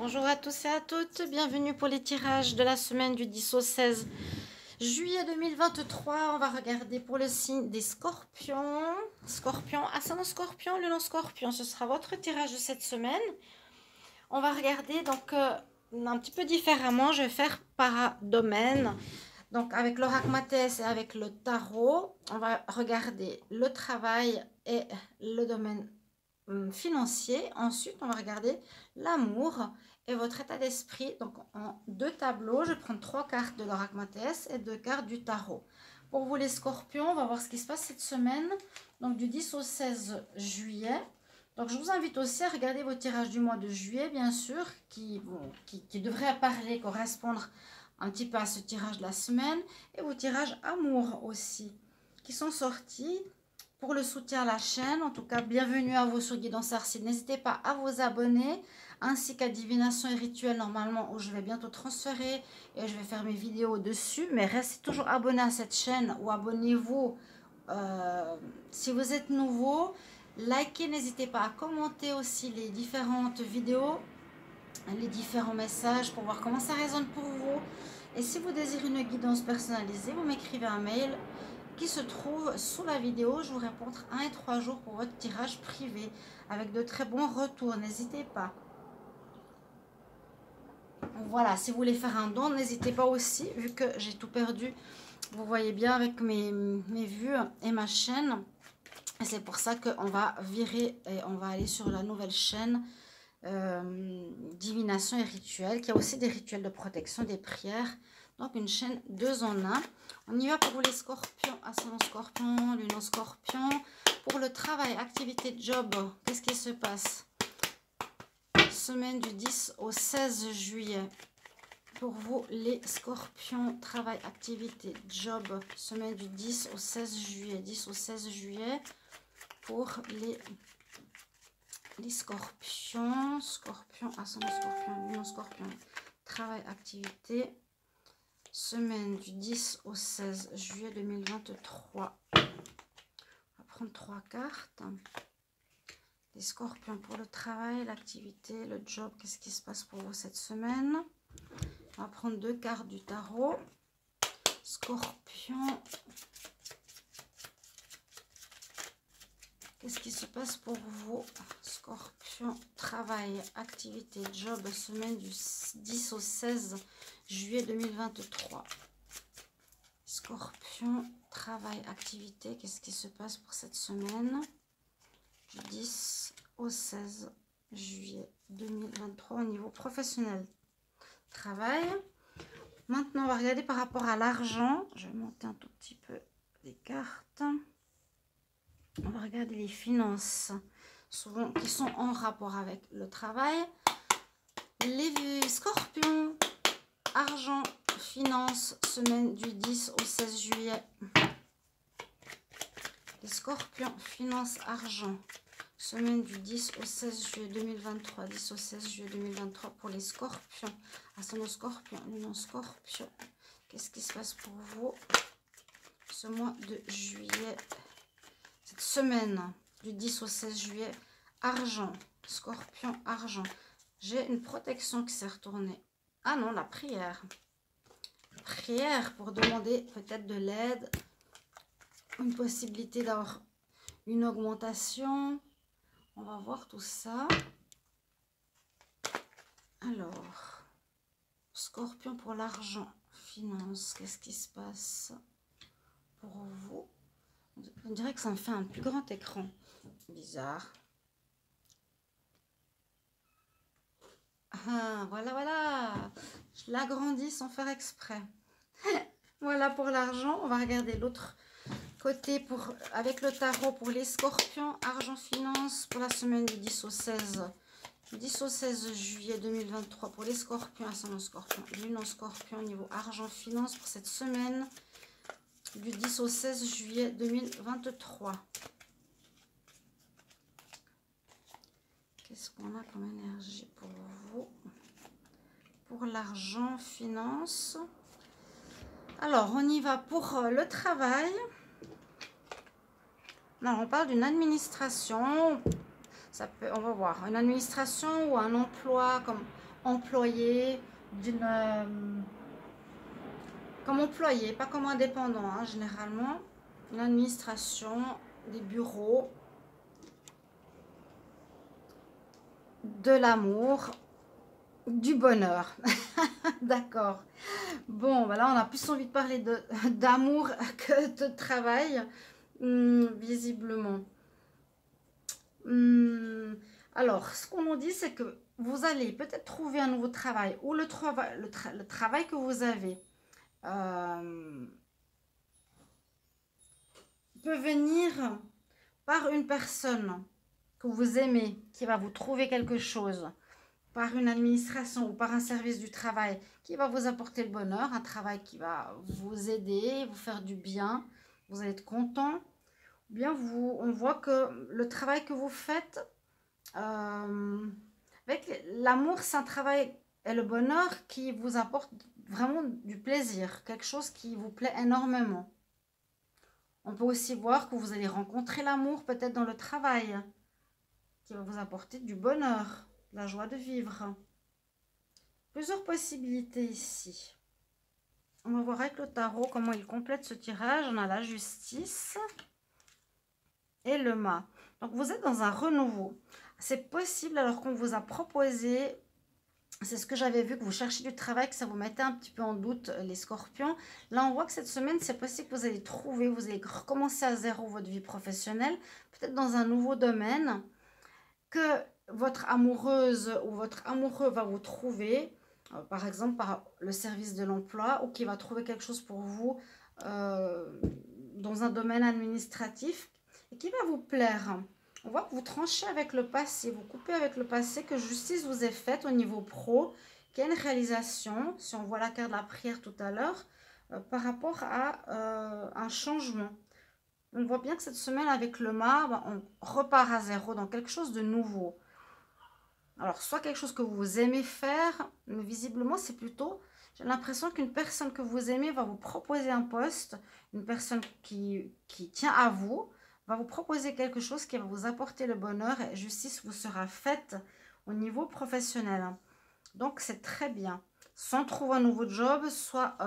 Bonjour à tous et à toutes, bienvenue pour les tirages de la semaine du 10 au 16 juillet 2023. On va regarder pour le signe des scorpions. Scorpion, ascendant scorpion, le non scorpion, ce sera votre tirage de cette semaine. On va regarder donc un petit peu différemment, je vais faire par domaine. Donc avec l'oracle Matès et avec le tarot, on va regarder le travail et le domaine financier. Ensuite, on va regarder l'amour et votre état d'esprit. Donc, en deux tableaux, je prends 3 cartes de l'oracle Matès et 2 cartes du tarot. Pour vous les scorpions, on va voir ce qui se passe cette semaine, donc du 10 au 16 juillet. Donc, je vous invite aussi à regarder vos tirages du mois de juillet, bien sûr, qui devraient parler, correspondre un petit peu à ce tirage de la semaine, et vos tirages amour aussi, qui sont sortis. Pour le soutien à la chaîne, en tout cas, bienvenue à vous sur Guidance Arcide. N'hésitez pas à vous abonner, ainsi qu'à Divination et Rituel, normalement, où je vais bientôt transférer et je vais faire mes vidéos dessus. Mais restez toujours abonné à cette chaîne ou abonnez-vous si vous êtes nouveau. Likez, n'hésitez pas à commenter aussi les différentes vidéos, les différents messages pour voir comment ça résonne pour vous. Et si vous désirez une guidance personnalisée, vous m'écrivez un mail qui se trouve sous la vidéo. Je vous réponds entre 1 et 3 jours pour votre tirage privé avec de très bons retours. N'hésitez pas. Voilà, si vous voulez faire un don, n'hésitez pas aussi, vu que j'ai tout perdu. Vous voyez bien avec mes vues et ma chaîne. Et c'est pour ça qu'on va virer et on va aller sur la nouvelle chaîne Divination et Rituel, qui a aussi des rituels de protection, des prières. Donc une chaîne 2 en 1. On y va pour les scorpions, ascendant scorpion, lunon scorpion. Pour le travail, activité, job, qu'est-ce qui se passe? Semaine du 10 au 16 juillet. Pour vous les scorpions, travail, activité, job, semaine du 10 au 16 juillet. 10 au 16 juillet pour les scorpions. Scorpion, ascendant scorpion, lunon scorpion, travail, activité. Semaine du 10 au 16 juillet 2023. On va prendre 3 cartes. Les scorpions pour le travail, l'activité, le job. Qu'est-ce qui se passe pour vous cette semaine? On va prendre 2 cartes du tarot. Scorpion. Qu'est-ce qui se passe pour vous? Scorpion, travail, activité, job, semaine du 10 au 16 juillet 2023. Scorpion, travail, activité, qu'est-ce qui se passe pour cette semaine? Du 10 au 16 juillet 2023 au niveau professionnel. Travail. Maintenant, on va regarder par rapport à l'argent. Je vais monter un tout petit peu les cartes. On va regarder les finances, souvent qui sont en rapport avec le travail. Les scorpions, argent, finances, semaine du 10 au 16 juillet. Les scorpions, finances, argent, semaine du 10 au 16 juillet 2023. 10 au 16 juillet 2023 pour les scorpions. Ascendant scorpion, lunon scorpion. Qu'est-ce qui se passe pour vous ce mois de juillet? Cette semaine du 10 au 16 juillet, argent, scorpion, argent. J'ai une protection qui s'est retournée. Ah non, la prière. Prière pour demander peut-être de l'aide, une possibilité d'avoir une augmentation. On va voir tout ça. Alors, scorpion pour l'argent, finance, qu'est-ce qui se passe pour vous? On dirait que ça me fait un plus grand écran. Bizarre. Ah, voilà, voilà. Je l'agrandis sans faire exprès. Voilà pour l'argent. On va regarder l'autre côté avec le tarot pour les scorpions. Argent, finance pour la semaine du 10 au 16. 10 au 16 juillet 2023 pour les scorpions. Ascendant scorpion, lunon scorpion. Niveau argent, finance pour cette semaine du 10 au 16 juillet 2023. Qu'est-ce qu'on a comme énergie pour vous? Pour l'argent, finance. Alors, on y va pour le travail. Non, on parle d'une administration. Ça peut, on va voir, une administration ou un emploi comme employé comme employé, pas comme indépendant, hein, généralement. L'administration, des bureaux, de l'amour, du bonheur. D'accord. Bon, voilà, on a plus envie de parler d'amour que de travail, visiblement. Alors, ce qu'on nous dit, c'est que vous allez peut-être trouver un nouveau travail ou le travail que vous avez peut venir par une personne que vous aimez, qui va vous trouver quelque chose, par une administration ou par un service du travail qui va vous apporter le bonheur, un travail qui va vous aider, vous faire du bien, vous allez être content. Ou bien on voit que le travail que vous faites, avec l'amour, c'est un travail et le bonheur qui vous apporte vraiment du plaisir, quelque chose qui vous plaît énormément. On peut aussi voir que vous allez rencontrer l'amour peut-être dans le travail, qui va vous apporter du bonheur, de la joie de vivre. Plusieurs possibilités ici. On va voir avec le tarot comment il complète ce tirage. On a la justice et le mât. Donc vous êtes dans un renouveau. C'est possible alors qu'on vous a proposé, c'est ce que j'avais vu, que vous cherchez du travail, que ça vous mettait un petit peu en doute, les scorpions. Là, on voit que cette semaine, c'est possible que vous allez trouver, vous allez recommencer à zéro votre vie professionnelle, peut-être dans un nouveau domaine, que votre amoureuse ou votre amoureux va vous trouver, par exemple par le service de l'emploi, ou qui va trouver quelque chose pour vous dans un domaine administratif et qui va vous plaire. On voit que vous tranchez avec le passé, vous coupez avec le passé, que justice vous est faite au niveau pro, qu'il y a une réalisation, si on voit la carte de la prière tout à l'heure, par rapport à un changement. On voit bien que cette semaine avec le mât, on repart à zéro dans quelque chose de nouveau. Alors, soit quelque chose que vous aimez faire, mais visiblement, c'est plutôt, j'ai l'impression qu'une personne que vous aimez va vous proposer un poste, une personne qui tient à vous, va vous proposer quelque chose qui va vous apporter le bonheur et justice vous sera faite au niveau professionnel. Donc, c'est très bien. Soit on trouve un nouveau job, soit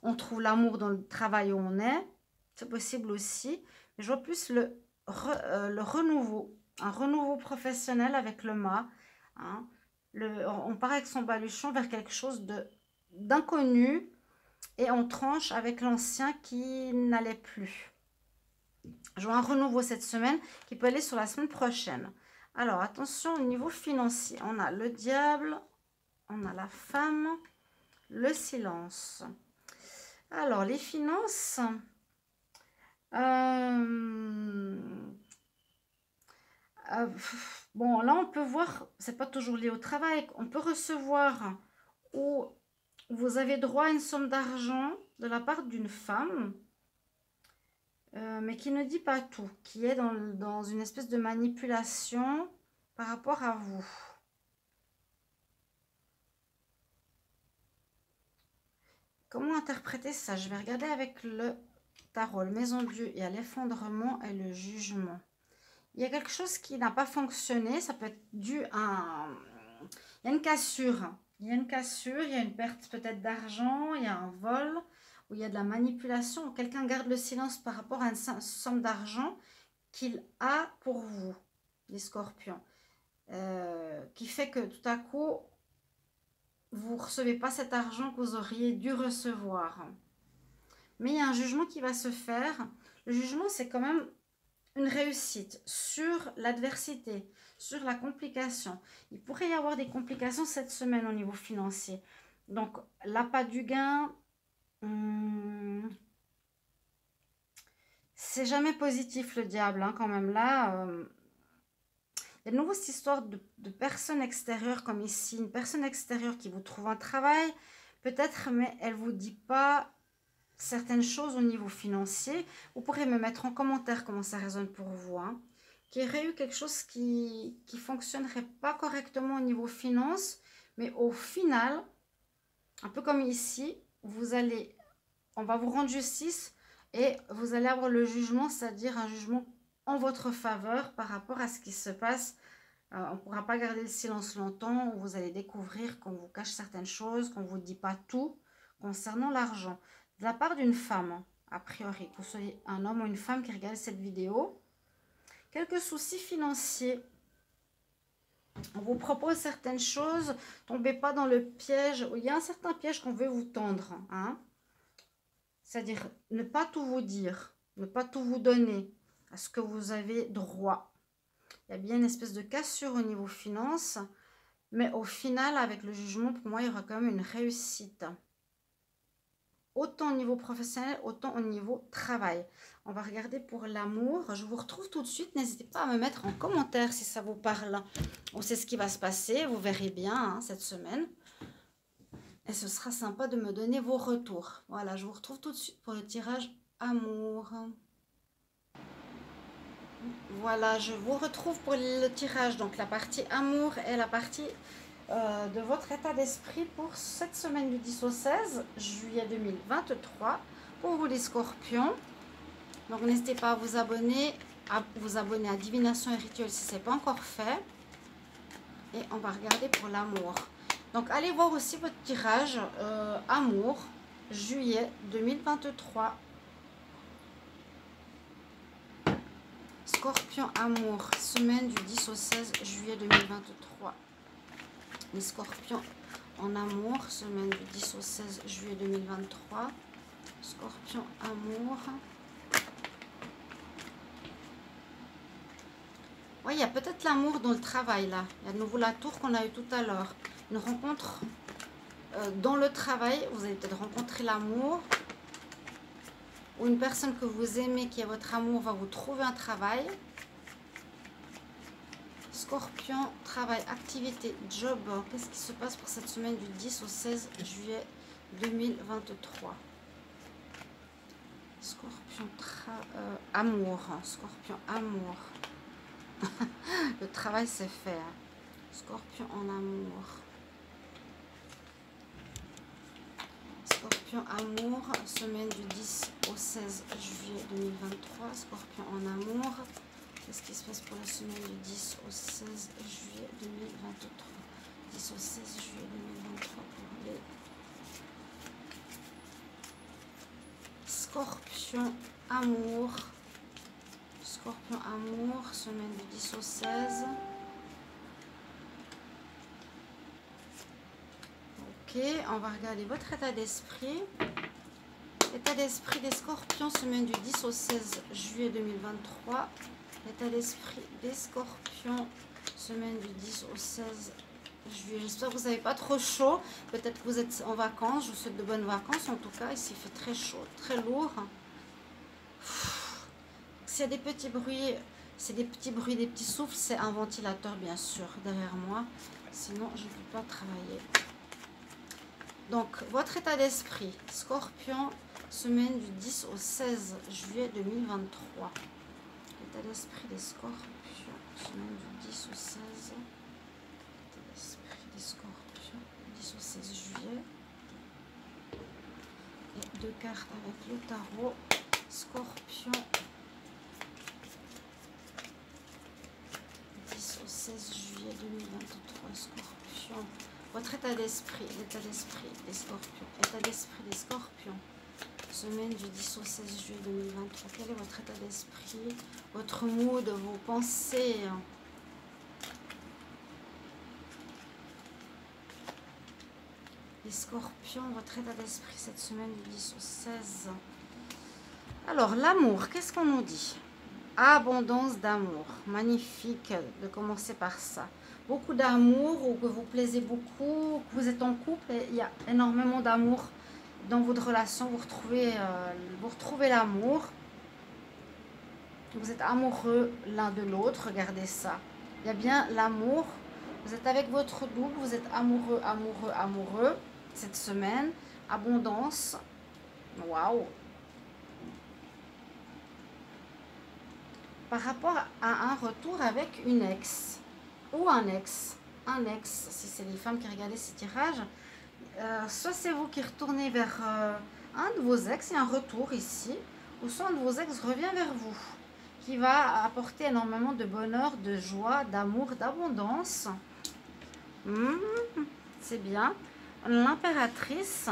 on trouve l'amour dans le travail où on est. C'est possible aussi. Mais je vois plus le renouveau, un renouveau professionnel avec le mât. Hein. On part avec son baluchon vers quelque chose d'inconnu et on tranche avec l'ancien qui n'allait plus. Je vois un renouveau cette semaine qui peut aller sur la semaine prochaine. Alors, attention au niveau financier. On a le diable, on a la femme, le silence. Alors, les finances... bon, là, on peut voir, c'est pas toujours lié au travail, on peut recevoir ou vous avez droit à une somme d'argent de la part d'une femme, mais qui ne dit pas tout, qui est dans une espèce de manipulation par rapport à vous. Comment interpréter ça? Je vais regarder avec le tarot, le maison Dieu, il y a l'effondrement et le jugement. Il y a quelque chose qui n'a pas fonctionné, ça peut être dû à... Il y a une cassure. Il y a une cassure, il y a une perte peut-être d'argent, il y a un vol, ou il y a de la manipulation, ou quelqu'un garde le silence par rapport à une somme d'argent qu'il a pour vous, les scorpions. Qui fait que tout à coup, vous ne recevez pas cet argent que vous auriez dû recevoir. Mais il y a un jugement qui va se faire. Le jugement, c'est quand même une réussite sur l'adversité, sur la complication. Il pourrait y avoir des complications cette semaine au niveau financier. Donc, l'appât du gain, c'est jamais positif le diable, hein, quand même. Là, il y a de nouveau cette histoire de personne extérieure, comme ici, une personne extérieure qui vous trouve un travail, peut-être, mais elle ne vous dit pas certaines choses au niveau financier. Vous pourrez me mettre en commentaire comment ça résonne pour vous. Hein. Qu'il y aurait eu quelque chose qui ne fonctionnerait pas correctement au niveau finance, mais au final, un peu comme ici, on va vous rendre justice et vous allez avoir le jugement, c'est-à-dire un jugement en votre faveur par rapport à ce qui se passe On ne pourra pas garder le silence longtemps, où vous allez découvrir qu'on vous cache certaines choses, qu'on ne vous dit pas tout concernant l'argent. De la part d'une femme, a priori, que vous soyez un homme ou une femme qui regarde cette vidéo, quelques soucis financiers. On vous propose certaines choses, tombez pas dans le piège. Il y a un certain piège qu'on veut vous tendre. Hein? C'est-à-dire ne pas tout vous dire, ne pas tout vous donner à ce que vous avez droit. Il y a bien une espèce de cassure au niveau finance, mais au final, avec le jugement, pour moi, il y aura quand même une réussite. Autant au niveau professionnel, autant au niveau travail. On va regarder pour l'amour. Je vous retrouve tout de suite. N'hésitez pas à me mettre en commentaire si ça vous parle. On sait ce qui va se passer. Vous verrez bien hein, cette semaine. Et ce sera sympa de me donner vos retours. Voilà, je vous retrouve tout de suite pour le tirage amour. Voilà, je vous retrouve pour le tirage. Donc la partie amour et la partie de votre état d'esprit pour cette semaine du 10 au 16 juillet 2023 pour vous les scorpions. Donc n'hésitez pas à vous abonner à Divination et Rituel si ce n'est pas encore fait. Et on va regarder pour l'amour. Donc allez voir aussi votre tirage amour juillet 2023. Scorpion amour, semaine du 10 au 16 juillet 2023. Les scorpions en amour, semaine du 10 au 16 juillet 2023. Scorpion amour. Oui, il y a peut-être l'amour dans le travail là. Il y a de nouveau la tour qu'on a eu tout à l'heure. Une rencontre dans le travail. Vous allez peut-être rencontrer l'amour. Ou une personne que vous aimez, qui est votre amour, va vous trouver un travail. Scorpion, travail, activité, job. Qu'est-ce qui se passe pour cette semaine du 10 au 16 juillet 2023? Scorpion, amour. Scorpion, amour. Le travail c'est fait. Scorpion en amour. Scorpion amour, semaine du 10 au 16 juillet 2023. Scorpion en amour. Qu'est-ce qui se passe pour la semaine du 10 au 16 juillet 2023? 10 au 16 juillet 2023 pour les scorpions amour. Scorpion amour, semaine du 10 au 16. Ok, on va regarder votre état d'esprit. État d'esprit des scorpions, semaine du 10 au 16 juillet 2023. État d'esprit des scorpions, semaine du 10 au 16 juillet. J'espère que vous n'avez pas trop chaud. Peut-être que vous êtes en vacances. Je vous souhaite de bonnes vacances. En tout cas, ici, il fait très chaud, très lourd. S'il y a des petits bruits, c'est des petits bruits, des petits souffles, c'est un ventilateur, bien sûr, derrière moi. Sinon, je ne peux pas travailler. Donc, votre état d'esprit, scorpion, semaine du 10 au 16 juillet 2023. État d'esprit des scorpions, semaine du 10 au 16. État d'esprit des scorpions, 10 au 16 juillet. Et deux cartes avec le tarot. Scorpion, 10 au 16 juillet 2023. Scorpion. Votre état d'esprit, l'état d'esprit des scorpions. État d'esprit des scorpions. Semaine du 10 au 16 juillet 2023. Quel est votre état d'esprit, votre mood, vos pensées? Les scorpions, votre état d'esprit cette semaine du 10 au 16. Alors, l'amour, qu'est-ce qu'on nous dit? Abondance d'amour. Magnifique de commencer par ça. Beaucoup d'amour, ou que vous plaisez beaucoup, que vous êtes en couple, et il y a énormément d'amour dans votre relation. Vous retrouvez l'amour. Vous êtes amoureux l'un de l'autre, regardez ça. Il y a bien l'amour. Vous êtes avec votre double, vous êtes amoureux, amoureux, amoureux cette semaine. Abondance. Waouh! Par rapport à un retour avec une ex ou un ex, si c'est les femmes qui regardaient ces tirages, soit c'est vous qui retournez vers un de vos ex, il y a un retour ici, ou soit un de vos ex revient vers vous. qui va apporter énormément de bonheur, de joie, d'amour, d'abondance. C'est bien. L'impératrice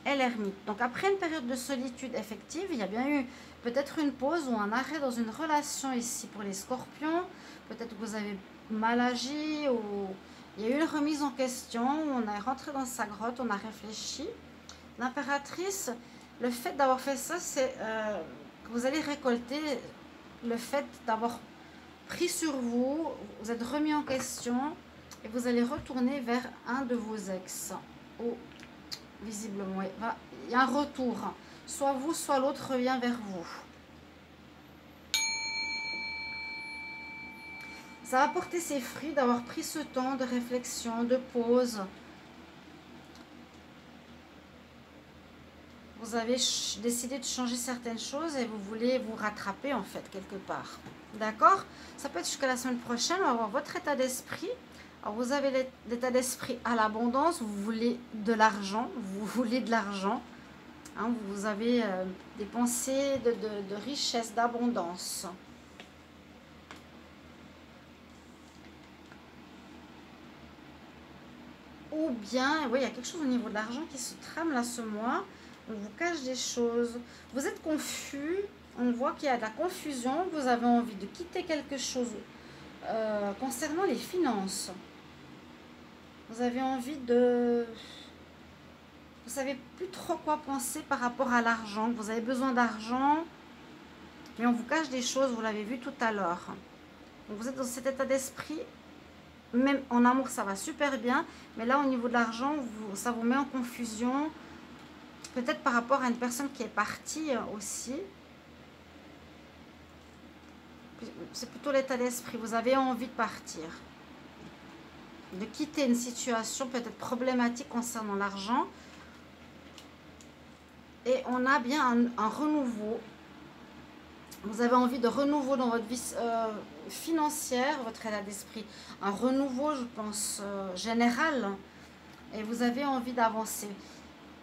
et l'ermite. Donc après une période de solitude effective, il y a bien eu peut-être une pause ou un arrêt dans une relation ici pour les scorpions. Peut-être que vous avez mal agi ou il y a eu une remise en question. On est rentré dans sa grotte, on a réfléchi. L'impératrice, le fait d'avoir fait ça, c'est que vous allez récolter le fait d'avoir pris sur vous, vous êtes remis en question et vous allez retourner vers un de vos ex. Ou visiblement, il y a un retour. Soit vous, soit l'autre revient vers vous. Ça va porter ses fruits d'avoir pris ce temps de réflexion, de pause. Vous avez décidé de changer certaines choses et vous voulez vous rattraper en fait quelque part. D'accord? Ça peut être jusqu'à la semaine prochaine. On va voir votre état d'esprit. Alors vous avez l'état d'esprit à l'abondance. Vous voulez de l'argent. Vous voulez de l'argent. Hein, vous avez des pensées de richesse, d'abondance. Ou bien, oui, il y a quelque chose au niveau de l'argent qui se trame là ce mois. On vous cache des choses. Vous êtes confus. On voit qu'il y a de la confusion. Vous avez envie de quitter quelque chose concernant les finances. Vous avez envie de... Vous savez plus trop quoi penser par rapport à l'argent. Vous avez besoin d'argent. Mais on vous cache des choses. Vous l'avez vu tout à l'heure. Donc vous êtes dans cet état d'esprit. Même en amour, ça va super bien. Mais là, au niveau de l'argent, ça vous met en confusion. Peut-être par rapport à une personne qui est partie aussi. C'est plutôt l'état d'esprit. Vous avez envie de partir. De quitter une situation peut-être problématique concernant l'argent. Et on a bien un renouveau. Vous avez envie de renouveau dans votre vie financière, votre état d'esprit. Un renouveau, je pense, général. Et vous avez envie d'avancer.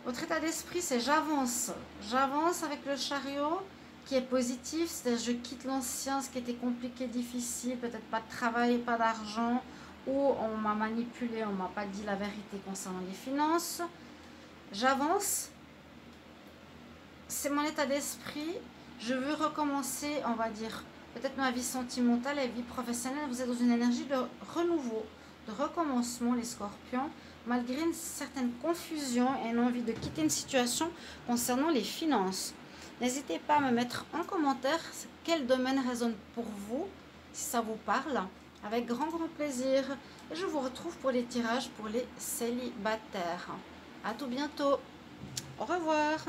Votre état d'esprit, c'est j'avance. J'avance avec le chariot qui est positif. C'est-à-dire je quitte l'ancien, ce qui était compliqué, difficile. Peut-être pas de travail, pas d'argent. Ou on m'a manipulé, on m'a pas dit la vérité concernant les finances. J'avance. C'est mon état d'esprit. Je veux recommencer, on va dire, peut-être ma vie sentimentale et vie professionnelle. Vous êtes dans une énergie de renouveau, de recommencement, les scorpions, malgré une certaine confusion et une envie de quitter une situation concernant les finances. N'hésitez pas à me mettre en commentaire quel domaine résonne pour vous, si ça vous parle, avec grand plaisir. Et je vous retrouve pour les tirages pour les célibataires. À tout bientôt. Au revoir.